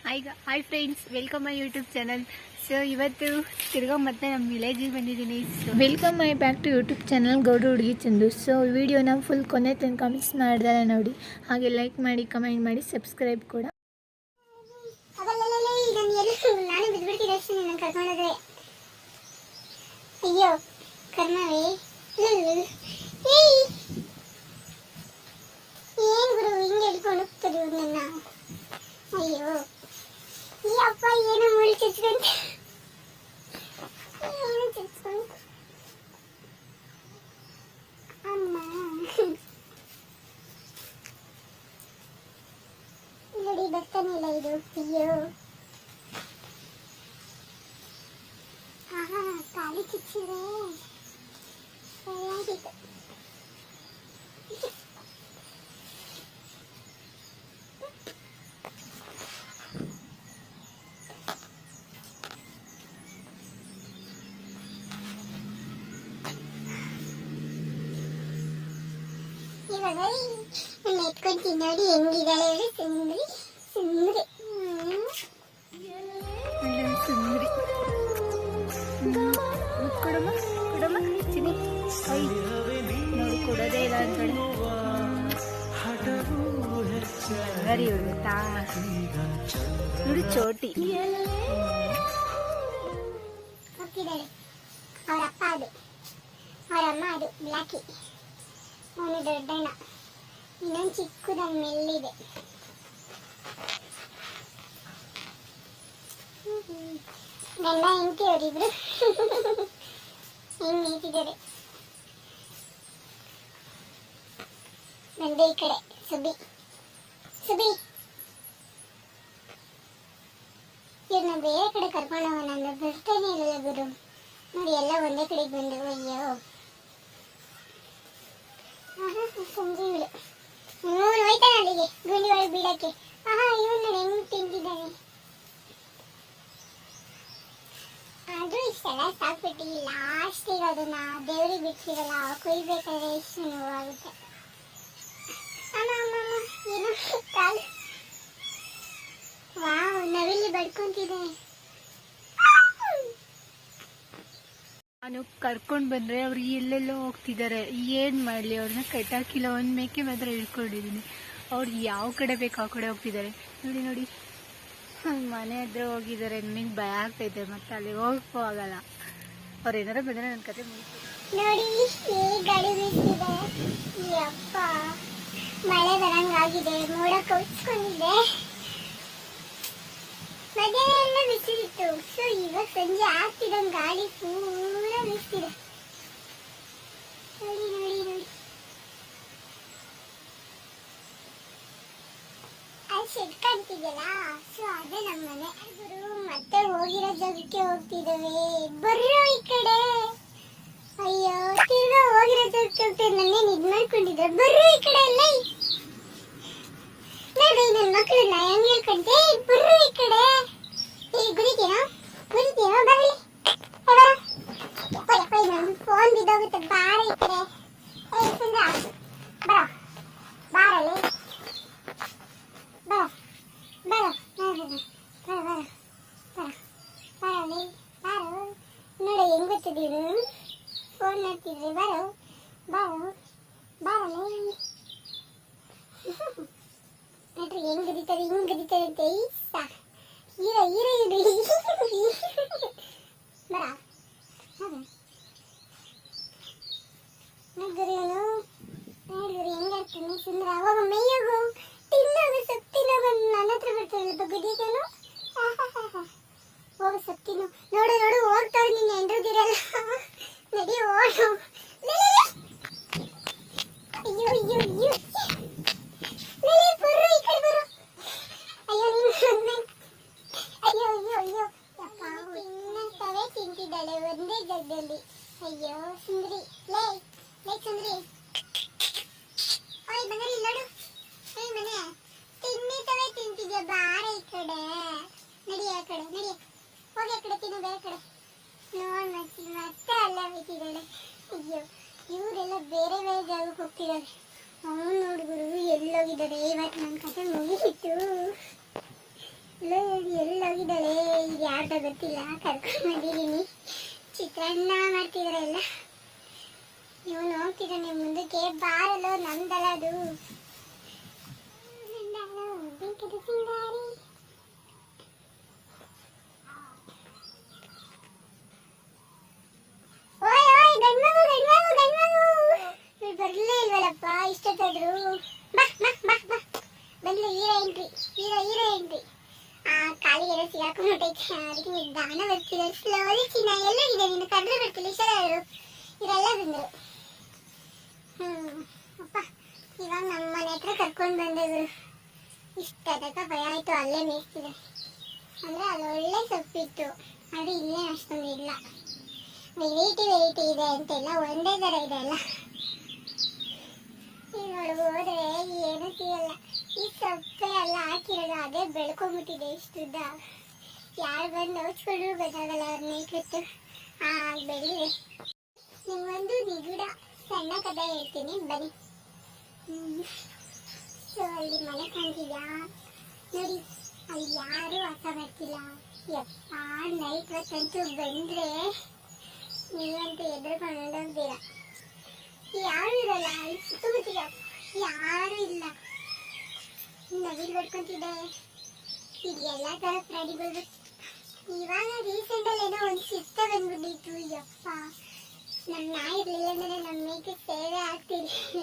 Hi friends, welcome my YouTube channel. So ಇವತ್ತು ತಿರ್ಗಾ ಮತ್ತೆ ನಮ್ಮ ವಿಲೇಜಿಗೆ ಬಂದಿದ್ದೀನಿ. Welcome my back to YouTube channel ಗೌಡ್ರ ಹುಡುಗಿ ಚಂದು. ಸೊ ವಿಡಿಯೋನ ಫುಲ್ ಕೊನೆ ತನಕ ಮಿಸ್ ಮಾಡ್ದಾರೆ ನೋಡಿ. ಹಾಗೆ ಲೈಕ್ ಮಾಡಿ, ಕಮೆಂಟ್ ಮಾಡಿ, ಸಬ್ಸ್ಕ್ರೈಬ್ ಕೂಡ. ಅಯ್ಯೋ ಕರ್ಮವೇ, ಏನ್ ಗುರು ಹಿಂಗೆ ಹಿಡ್ಕೊಂಡು ಹೋಗ್ತದೆ ನನ್ನ. ಅಯ್ಯೋ ಈ ಅಪ್ಪ ಏನೋ ಮುಳ್ಳು ಚುಚ್ಕೊಂತ, ಏನು ಚುಚ್ಕೊಂತ ಅಮ್ಮ. ನೋಡಿ ಬರ್ತಾನಿಲ್ಲ ಇದು. ಅಯ್ಯೋ ಆಹಾ, ಕಾಲಿ ಚುಚ್ಚಿದ್ರೆ ಸರಿಯಾಗಿತ್ತು. ಇವಾಗ ನನ್ನ ಎತ್ಕೊಂತೀನಿ ನೋಡಿ ಹೆಂಗಿದ್ದಾಳೆ ಹೇಳಿ. ಸುಂದ್ರಿ ಸುಂದ್ರಿ ಸುಂದ್ರಿ ಕೊಡಮ್ಮ ಕೊಡಮ್ಮ ಚಿನಿ. ನೋಡಿ ಕೊಡೋದೇ ಇಲ್ಲ ಅಂದ್ಕಡೆ ಹಂಗಾರಿ ಗೊತ್ತಾ. ನೋಡಿ ಚೋಟಿ ಹೋಗ್ತಿದ್ದಾಳೆ. ಅವ್ರ ಅಪ್ಪ ಅದು, ಅವ್ರ ಅಮ್ಮ ಅದು ಬ್ಲ್ಯಾಕಿ. ಅವನು ದೊಡ್ಡಣ್ಣ, ಇನ್ನೊಂದು ಚಿಕ್ಕದಾಗಿ ಮೆಲ್ಲಿದೆ. ಗಂಡ ಹೆಂಡತಿ ಅವರಿಬ್ರು ಹೆಂಗ್ ನಿಂತಿದ್ದಾರೆ. ಬಂದೆ ಈ ಕಡೆ. ಸುಬಿ ಸುಬಿ ಇವ್ರನ್ನ ಬೇರೆ ಕಡೆ ಕರ್ಕೊಂಡು ಹೋಗೋಣ ಅಂದ್ರೆ ಬರ್ತಾನೆ ಇರಲ್ಲ ಗುರು. ನೋಡಿ ಎಲ್ಲ ಒಂದೇ ಕಡೆಗೆ ಬಂದು. ಅಯ್ಯೋ ಸಂಜೆ ಇವಳು ಇವನು ಹೋಯ್ತಾನೆ ಅಲ್ಲಿಗೆ ಗುಂಡಿ ಒಳಗೆ ಬೀಳಕ್ಕೆ. ಆಹಾ, ಇವನು ಹೆಂಗ್ ತಿಂತಿದ್ದಾನೆ. ಆದ್ರೂ ಇಷ್ಟೆಲ್ಲ ಸಾಕ್ಬಿಟ್ಟು ಲಾಸ್ಟಿಗೆ ಅದನ್ನ ದೇವ್ರಿಗೆ ಬಿಟ್ಟಿರಲ್ಲ, ಕೊಯ್ಬೇಕಾದ್ರೆ ಎಷ್ಟು ನೋವಾಗುತ್ತೆ. ಅಮ್ಮ ಅಮ್ಮ ಅಮ್ಮ, ಏನೋ ಕಾಲು. ವಾವ್, ನವಿಲಿ ಬಡ್ಕೊಂತಿದೆ. ನಾನು ಕರ್ಕೊಂಡು ಬಂದರೆ ಅವ್ರು ಎಲ್ಲೆಲ್ಲೋ ಹೋಗ್ತಿದ್ದಾರೆ. ಏನು ಮಾಡಲಿ, ಅವ್ರನ್ನ ಕಟ್ಟಾಕಿಲ್ಲ. ಒಂದು ಮೇಕೆ ಮಾತ್ರ ಇಳ್ಕೊಂಡಿದ್ದೀನಿ. ಅವ್ರು ಯಾವ ಕಡೆ ಬೇಕು ಆ ಕಡೆ ಹೋಗ್ತಿದ್ದಾರೆ. ನೋಡಿ ನೋಡಿ, ಮನೆ ಹತ್ರ ಹೋಗಿದ್ದಾರೆ. ನನಗೆ ಭಯ ಆಗ್ತೈತೆ, ಮತ್ತೆ ಅಲ್ಲಿ ಹೋಗಕ್ಕೂ ಆಗಲ್ಲ. ಅವ್ರು ಏನಾರ ಬಂದರೆ ನನ್ನ ಕತೆ ಮುಗಿಸ್ತಾರೆ. ನೋಡಿ ಹೇಗೆ ಗಾಳಿ ಬೀಸ್ತಿದೆ. ಯಪ್ಪ, ಮಳೆ ಬರಂಗಾಗಿದೆ. ಮೋಡ ಕೌಚ್ಕೊಂಡಿದೆ. ಮಧ್ಯಾಹ್ನ ಎಲ್ಲ ಬಿಸಿಲಿತ್ತು. ಸೊ ಇವಾಗ ಸಂಜೆ ಆಗ್ತಿದ್ದಂಗೆ ಗಾಳಿ ಪೂರ ಬೀಸ್ತಿದೆ. ನೋಡಿ ನೋಡಿ ನೋಡಿ, ಅಲ್ಲಿ ಶೆಡ್ ಕಾಣ್ತಿದೆಯಲ್ಲ, ಸೊ ಅದೇ ನಮ್ಮ ಮನೆ. ಗುರು ಮತ್ತೆ ಹೋಗಿರೋ ಜಾಗಕ್ಕೆ ಹೋಗ್ತಿದ್ದೇವೆ. ಬರ್ರೋ ಈ ಕಡೆ. ಅಯ್ಯೋ, ತಿರ್ಗಾ ಹೋಗಿರೋ ಜಾಗಕ್ಕೆ ಹೋಗ್ತೇವೆ. ನನ್ನೇನು ಇದು ಮಾಡ್ಕೊಂಡಿದ್ದೆ. ಬರ್ರೋ ಈ ಕಡೆ. ಎಲ್ಲ ನೋಡಿ ನನ್ನ ಮಕ್ಕಳನ್ನ ಹೆಂಗ್ ಹೇಳ್ಕೊಂಡೆ. ಬರ್ರೋ ಈ ಕಡೆ. ಗುರಿತೀನೋ ಗುರಿತೀನೋ, ಬರಲಿ. ನನ್ನ ಫೋನ್ ಬಿದ್ದೋಗುತ್ತೆ. ಬಾರ ಈ ಕಡೆ. ಬರ ಬಾರಲ್ಲಿ, ಬರ ಬರ ಬರ ಬರ ಬರ ಬರಲಿ ಬಾರು. ನೋಡಿ ಹೆಂಗ್ ಗೊತ್ತಿದ್ದೀರು, ಫೋನ್ ನೋಡ್ತಿದ್ರಿ. ಬರೋ ಬಾರು ಬಾರಲಿ. ನೋಡ್ರಿ ಹೆಂಗ್ ಗದಿತಾರೆ, ಹಿಂಗ್ ಗದಿತಾರೆ ಅಂತ. ಹೀರೋ ಹೀರೋ ಇಡಿ. ಬರ ನೋಡ್ಗುರಿಯವನು, ನೋಡ್ಗುರಿ ಹೆಂಗಾಗ್ತಾನೆ ಸುಂದರ. ಅವಾಗ ಮೇಯೋಗು, ತಿನ್ನೋಗು, ಸೊಪ್ಪಿನೋಗು. ನನ್ನ ಹತ್ರ ಬರ್ತಾರಲ್ಲ ಬಗ್ಗದಿಗನು. ಹೋಗು ಸೊಪ್ಪಿನು. ನೋಡು ನೋಡು, ಹೋಗ್ತಾಳೆ. ನಿನ್ನ ಎಂದ್ರದಿರಲ್ಲ. ನಡಿ ಓಡು. ಅಯ್ಯೋ ಅಯ್ಯೋ ಅಯ್ಯೋ, ಬರ್ರು ಈ ಕಡೆ ಬರು. ಅಯ್ಯೋ ನೀನು, ಅಯ್ಯೋ ಅಯ್ಯೋ ಅಯ್ಯೋ. ತಿನ್ನಂತವೇ ತಿಂತಿದ್ದಾಳೆ ಒಂದೇ ಜಾಗದಲ್ಲಿ. ಅಯ್ಯೋ ಸುಂದ್ರಿ, ಲೇ ಲೇ ಸುಂದ್ರಿ. ಓಯ್ ಬಂಗಾರಿ, ನೋಡು. ಏಯ್ ಮನೆ, ತಿನ್ನಿತವೇ ತಿಂತಿದ್ಯಾ. ಬಾರ ಈ ಕಡೆ. ನಡಿ ಆ ಕಡೆ, ನಡಿ. ಹೋಗಿ ಆ ಕಡೆ ತಿನ್ನು, ಬೇರೆ ಕಡೆ. ನೋಡ್ ಮತ್ತೆ ಅಲ್ಲ ಬಿಟ್ಟಿದ್ದಾಳೆ. ಅಯ್ಯೋ, ಇವರೆಲ್ಲ ಬೇರೆ ಬೇರೆ ಜಾಗಕ್ಕೆ ಹೋಗ್ತಿದ್ದಾರೆ. ಅವನು ನೋಡಿದ್ರು ಎಲ್ಲೋಗಿದ್ದಾರೆ. ಇವತ್ತು ನನ್ನ ಕತೆ ಮುಗಿಯಿತು. ಮಾಡ್ತಾ ಗೊತ್ತಿಲ್ಲ, ಕರ್ಕೊಂಡು ಬಂದಿದ್ದೀನಿ. ಚಿತ್ರಾನ್ನ ಮಾಡ್ತಿದಾರೆ ಎಲ್ಲ. ಇವನು ಹೋಗ್ತಿದ್ದಾನೆ ಮುಂದಕ್ಕೆ. ಬಾರಲು ನಂದಲ್ಲ ಅದು, ಬೆಂಕದ ಸಿಂಗಾರಿ. ಓಯ್ ಓಯ್ ಗಂಡ್ಮಗು ಗಂಡ್ಮಗು ಗಂಡ್ಮಗು, ಇವ್ರು ಬರ್ಲೇ ಇಲ್ವಲ್ಲಪ್ಪ ಇಷ್ಟೊತ್ತಾದ್ರು. ಬಾ ಬಾ ಬಾ ಬಾ, ಬಂದ್ಲು ಹೀರೋ ಎಂಟ್ರಿ, ಹೀರೋ ಎಂಟ್ರಿ. ಕಾಲಿಗೆಲ್ಲ ಸಿಗಾಕೊಂಡ್ಬಿಟ್ಟೈತೆ, ಅದಕ್ಕೆ ನಿಧಾನ ಬರ್ತಿದ್ದಾರೆ. ಸ್ಲೋಲಿ ಚಿನ್ನ ಎಲ್ಲೋಗಿದೆ ನೀನು, ಕರೆದ್ರೆ ಬರ್ತಿಲ್ಲ ಇಷ್ಟೆಲ್ಲ. ಇವರೆಲ್ಲ ಬಂದರು. ಅಪ್ಪ ಇವಾಗ ನಮ್ಮ ಮನೆ ಹತ್ರ ಕರ್ಕೊಂಡು ಬಂದವರು. ಇಷ್ಟದಕ್ಕ ಭಯ ಆಯ್ತು, ಅಲ್ಲೇ ಮೇಯ್ತಿದೆ. ಅಂದ್ರೆ ಅಲ್ಲಿ ಒಳ್ಳೆ ಸೊಪ್ಪಿತ್ತು, ಅದು ಇಲ್ಲೇ ಅಷ್ಟೊಂದು ಇಲ್ಲ. ವೆರೈಟಿ ಇದೆ ಅಂತೆಲ್ಲ ಒಂದೇ ಥರ ಇದೆ ಅಲ್ಲ. ಇದ್ರೊಳಗೆ ಹೋದ್ರೆ ಏನು ಸಿಗಲ್ಲ. ಈ ಸೊಪ್ಪೆ ಎಲ್ಲ ಹಾಕಿರೋದು ಅದೇ ಬೆಳ್ಕೊಂಡ್ಬಿಟ್ಟಿದೆ ಇಷ್ಟುದ್ದ. ಯಾರು ಬಂದು ನೋಡ್ಸ್ಕೊಂಡ್ರು ಗೊತ್ತಾಗಲ್ಲ ಅವ್ರ ನೇಟ್ರಿತ್ತು. ಬೆಳಿದೆ. ನಿಮ್ಗೊಂದು ನಿಗೂಢ ಸಣ್ಣ ಕಥೆ ಹೇಳ್ತೀನಿ ಬನ್ನಿ. ಸೊ ಅಲ್ಲಿ ಮನೆ ಕಾಣ್ತಿದ್ಯಾ ನೋಡಿ, ಅಲ್ಲಿ ಯಾರು ವಾಸ ಮಾಡ್ತಿಲ್ಲ. ಯಪ್ಪ ನೈಟ್ ಹೊತ್ತಂತೂ ಬಂದ್ರೆ ನೀವಂತೂ ಎದುರ್ಕೊಂಡು ಹೋಗ್ತೀರ. ಯಾರು ಇರಲ್ಲ ಅಲ್ಲಿ ಸುತ್ತಮುತ್ತ, ಯಾರು ಇಲ್ಲ. ನವಿಲ್ ಹೊಡ್ಕೊಂತಿದ್ದೆ, ಈಗ ಎಲ್ಲ ತರ ಪ್ರಾಣಿಗಳು. ಇವಾಗ ರೀಸೆಂಟ್ ಅಲ್ಲಿ ಏನೋ ಒಂದು ಚಿತ್ತ ಬಂದ್ಬಿಟ್ಟಿತ್ತು. ಯಪ್ಪ ನಮ್ಮ ನಾಯಿ ಇರ್ಲಿಲ್ಲ ಅಂದ್ರೆ ನಮ್ಮ ಮೇಕೆ ಸೇವೆ ಆಗ್ತಿರ್ಲಿಲ್ಲ.